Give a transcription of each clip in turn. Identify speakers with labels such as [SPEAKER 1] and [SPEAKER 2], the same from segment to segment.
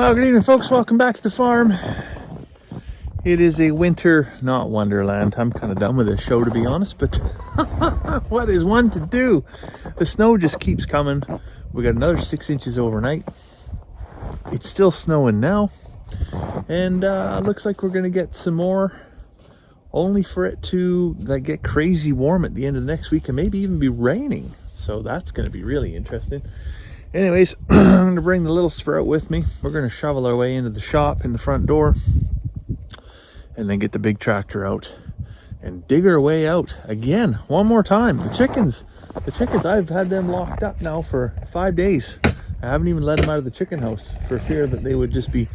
[SPEAKER 1] Oh, good evening, folks. Welcome back to the farm. It is a winter, not wonderland. I'm kind of done with this show, to be honest, but what is one to do? The snow just keeps coming. We got another 6 inches overnight. It's still snowing now, and looks like we're going to get some more, only for it to get crazy warm at the end of next week and maybe even be raining. So that's going to be really interesting. Anyways, I'm going to bring the little sprout with me. We're going to shovel our way into the shop in the front door and then get the big tractor out and dig our way out again, one more time. The chickens, I've had them locked up now for 5 days. I haven't even let them out of the chicken house for fear that they would just be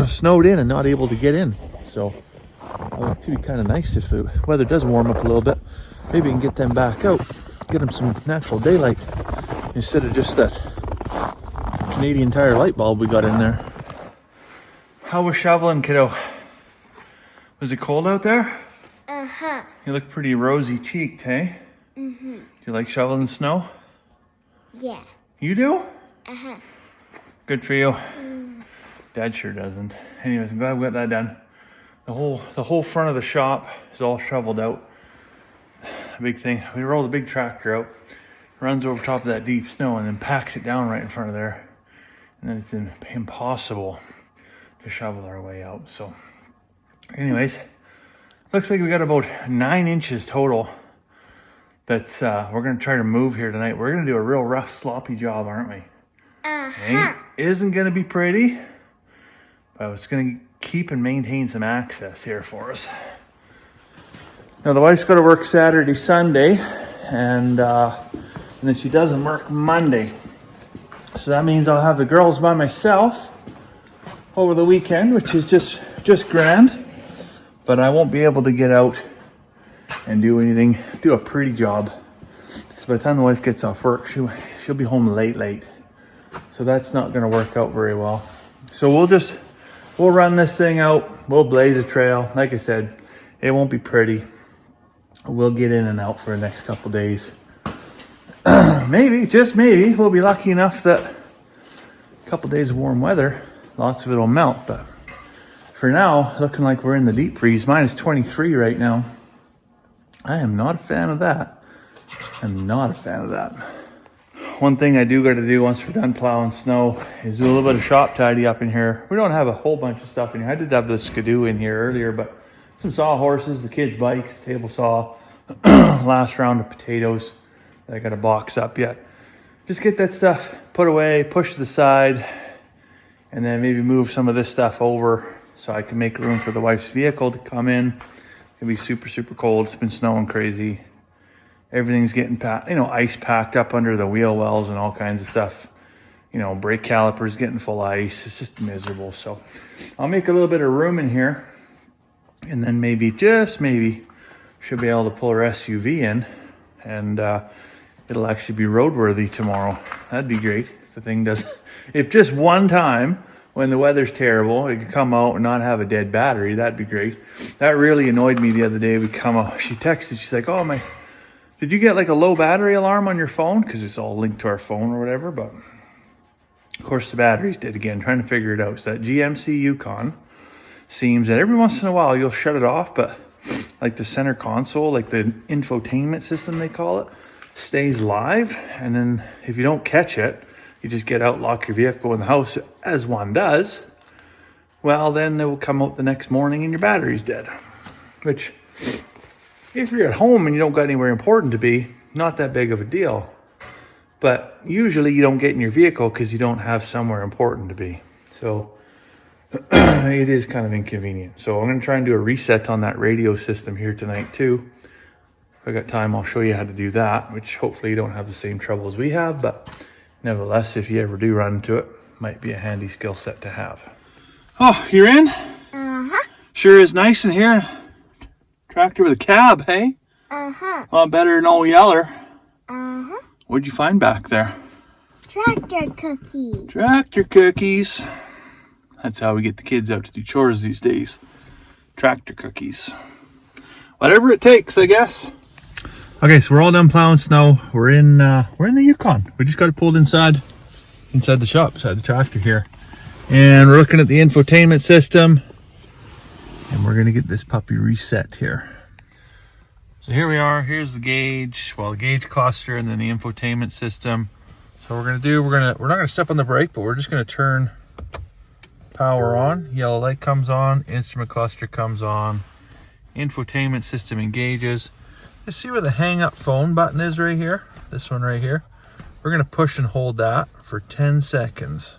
[SPEAKER 1] snowed in and not able to get in. So it should be kind of nice if the weather does warm up a little bit. Maybe we can get them back out, get them some natural daylight instead of just that Canadian Tire light bulb we got in there. How was shoveling, kiddo? Was it cold out there?
[SPEAKER 2] Uh-huh.
[SPEAKER 1] You look pretty rosy cheeked, hey? Mm-hmm. Do you like shoveling snow?
[SPEAKER 2] Yeah.
[SPEAKER 1] You do?
[SPEAKER 2] Uh-huh.
[SPEAKER 1] Good for you. Dad sure doesn't. Anyways, I'm glad we got that done. The whole front of the shop is all shoveled out. A big thing. We roll the big tractor out, runs over top of that deep snow, and then packs it down right in front of there. And then it's impossible to shovel our way out. So anyways, looks like we got about 9 inches total that's we're going to try to move here tonight. We're going to do a real rough, sloppy job, aren't we?
[SPEAKER 2] Uh-huh.
[SPEAKER 1] Isn't going to be pretty, but it's going to keep and maintain some access here for us. Now, the wife's got to work Saturday, Sunday, and then she doesn't work Monday. So that means I'll have the girls by myself over the weekend, which is just grand. But I won't be able to get out and do a pretty job. Because by the time the wife gets off work, she'll be home late. So that's not going to work out very well. So we'll run this thing out. We'll blaze a trail. Like I said, it won't be pretty. We'll get in and out for the next couple days. Maybe, just maybe, we'll be lucky enough that a couple days of warm weather, lots of it will melt. But for now, looking like we're in the deep freeze. Minus 23 right now. I am not a fan of that. One thing I do got to do once we're done plowing snow is do a little bit of shop tidy up in here. We don't have a whole bunch of stuff in here. I did have the skidoo in here earlier, but some sawhorses, the kids' bikes, table saw, last round of potatoes that I got to box up yet. Just get that stuff put away, push to the side, and then maybe move some of this stuff over so I can make room for the wife's vehicle to come in. It's gonna be super, super cold. It's been snowing crazy. Everything's getting ice packed up under the wheel wells and all kinds of stuff. Brake calipers getting full of ice. It's just miserable. So I'll make a little bit of room in here, and then maybe, just maybe, should be able to pull our SUV in, and it'll actually be roadworthy tomorrow. That'd be great if the thing does. If just one time when the weather's terrible, it could come out and not have a dead battery, that'd be great. That really annoyed me the other day. We come out, she texted, she's like, "Oh, did you get like a low battery alarm on your phone?" Because it's all linked to our phone or whatever. But of course the battery's dead again, trying to figure it out. So that GMC Yukon seems that every once in a while you'll shut it off, but like the center console, like the infotainment system they call it, stays live. And then if you don't catch it, you just get out, lock your vehicle in the house, as one does. Well, then it will come out the next morning and your battery's dead. Which, if you're at home and you don't got anywhere important to be, not that big of a deal. But usually you don't get in your vehicle because you don't have somewhere important to be. So it is kind of inconvenient. So I'm going to try and do a reset on that radio system here tonight too. If I got time, I'll show you how to do that, which hopefully you don't have the same trouble as we have. But nevertheless, if you ever do run into it, might be a handy skill set to have. Oh, you're in?
[SPEAKER 2] Uh-huh.
[SPEAKER 1] Sure is nice in here. Tractor with a cab, hey?
[SPEAKER 2] Uh-huh.
[SPEAKER 1] A lot better than old Yeller.
[SPEAKER 2] Uh-huh.
[SPEAKER 1] What'd you find back there?
[SPEAKER 2] Tractor cookie.
[SPEAKER 1] Tractor cookies. That's how we get the kids out to do chores these days. Tractor cookies. Whatever it takes, I guess. Okay, so we're all done plowing snow. We're in the Yukon. We just got it pulled inside the shop, beside the tractor here. And we're looking at the infotainment system. And we're gonna get this puppy reset here. So here we are, here's the gauge, well, the gauge cluster and then the infotainment system. So what we're gonna do, we're not gonna step on the brake, but we're just gonna turn power on. Yellow light comes on, instrument cluster comes on, infotainment system engages. You see where the hang up phone button is right here? This one right here. We're gonna push and hold that for 10 seconds.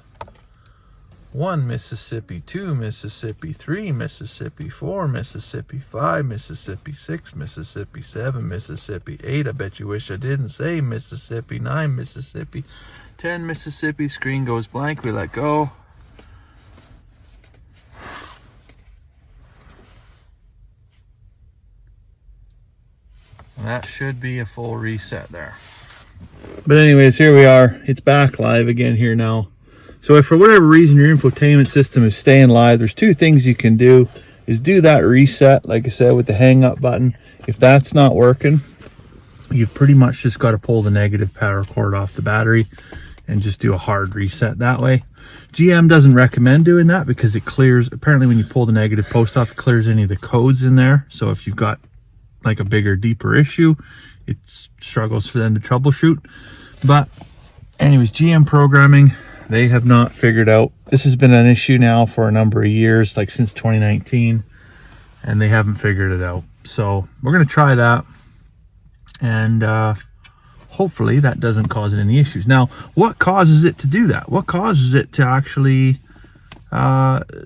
[SPEAKER 1] 1 Mississippi, 2 Mississippi, 3 Mississippi, 4 Mississippi, 5 Mississippi, 6 Mississippi, 7 Mississippi, 8, I bet you wish I didn't say Mississippi, 9 Mississippi, 10 Mississippi, screen goes blank, we let go. And that should be a full reset there. But anyways, here we are. It's back live again here now. So if for whatever reason your infotainment system is staying live, there's two things you can do. Is do that reset, like I said, with the hang up button. If that's not working, you've pretty much just got to pull the negative power cord off the battery and just do a hard reset that way. GM doesn't recommend doing that because it clears, apparently when you pull the negative post off, it clears any of the codes in there. So if you've got like a bigger, deeper issue, it struggles for them to troubleshoot. But anyways, GM programming, they have not figured out. This has been an issue now for a number of years, like since 2019, and they haven't figured it out. So we're going to try that, and hopefully that doesn't cause any issues. Now, what causes it to do that? What causes it to actually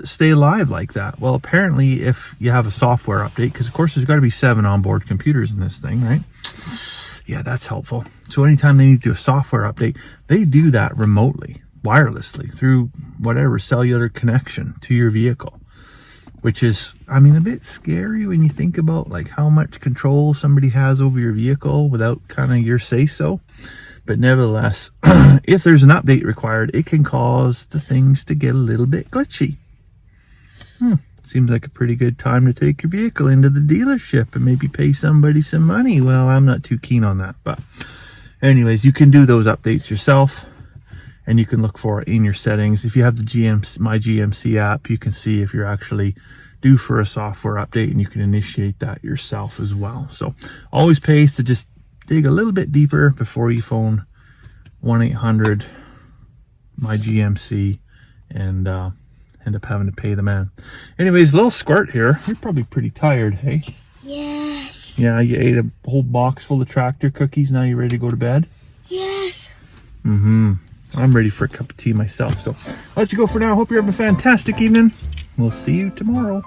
[SPEAKER 1] stay live like that? Well, apparently if you have a software update, because of course there's got to be 7 onboard computers in this thing, right? Yeah, that's helpful. So anytime they need to do a software update, they do that remotely, wirelessly, through whatever cellular connection to your vehicle, which is, I mean, a bit scary when you think about like how much control somebody has over your vehicle without kind of your say so. But nevertheless, if there's an update required, it can cause the things to get a little bit glitchy. Seems like a pretty good time to take your vehicle into the dealership and maybe pay somebody some money. Well, I'm not too keen on that, but anyways, you can do those updates yourself, and you can look for it in your settings. If you have the My GMC app, you can see if you're actually due for a software update, and you can initiate that yourself as well. So always pays to just dig a little bit deeper before you phone 1-800 My GMC and end up having to pay the man. Anyways, a little squirt here. You're probably pretty tired, hey?
[SPEAKER 2] Yes.
[SPEAKER 1] Yeah, you ate a whole box full of tractor cookies. Now you ready to go to bed?
[SPEAKER 2] Yes.
[SPEAKER 1] I'm ready for a cup of tea myself. So I'll let you go for now. Hope you're having a fantastic evening. We'll see you tomorrow.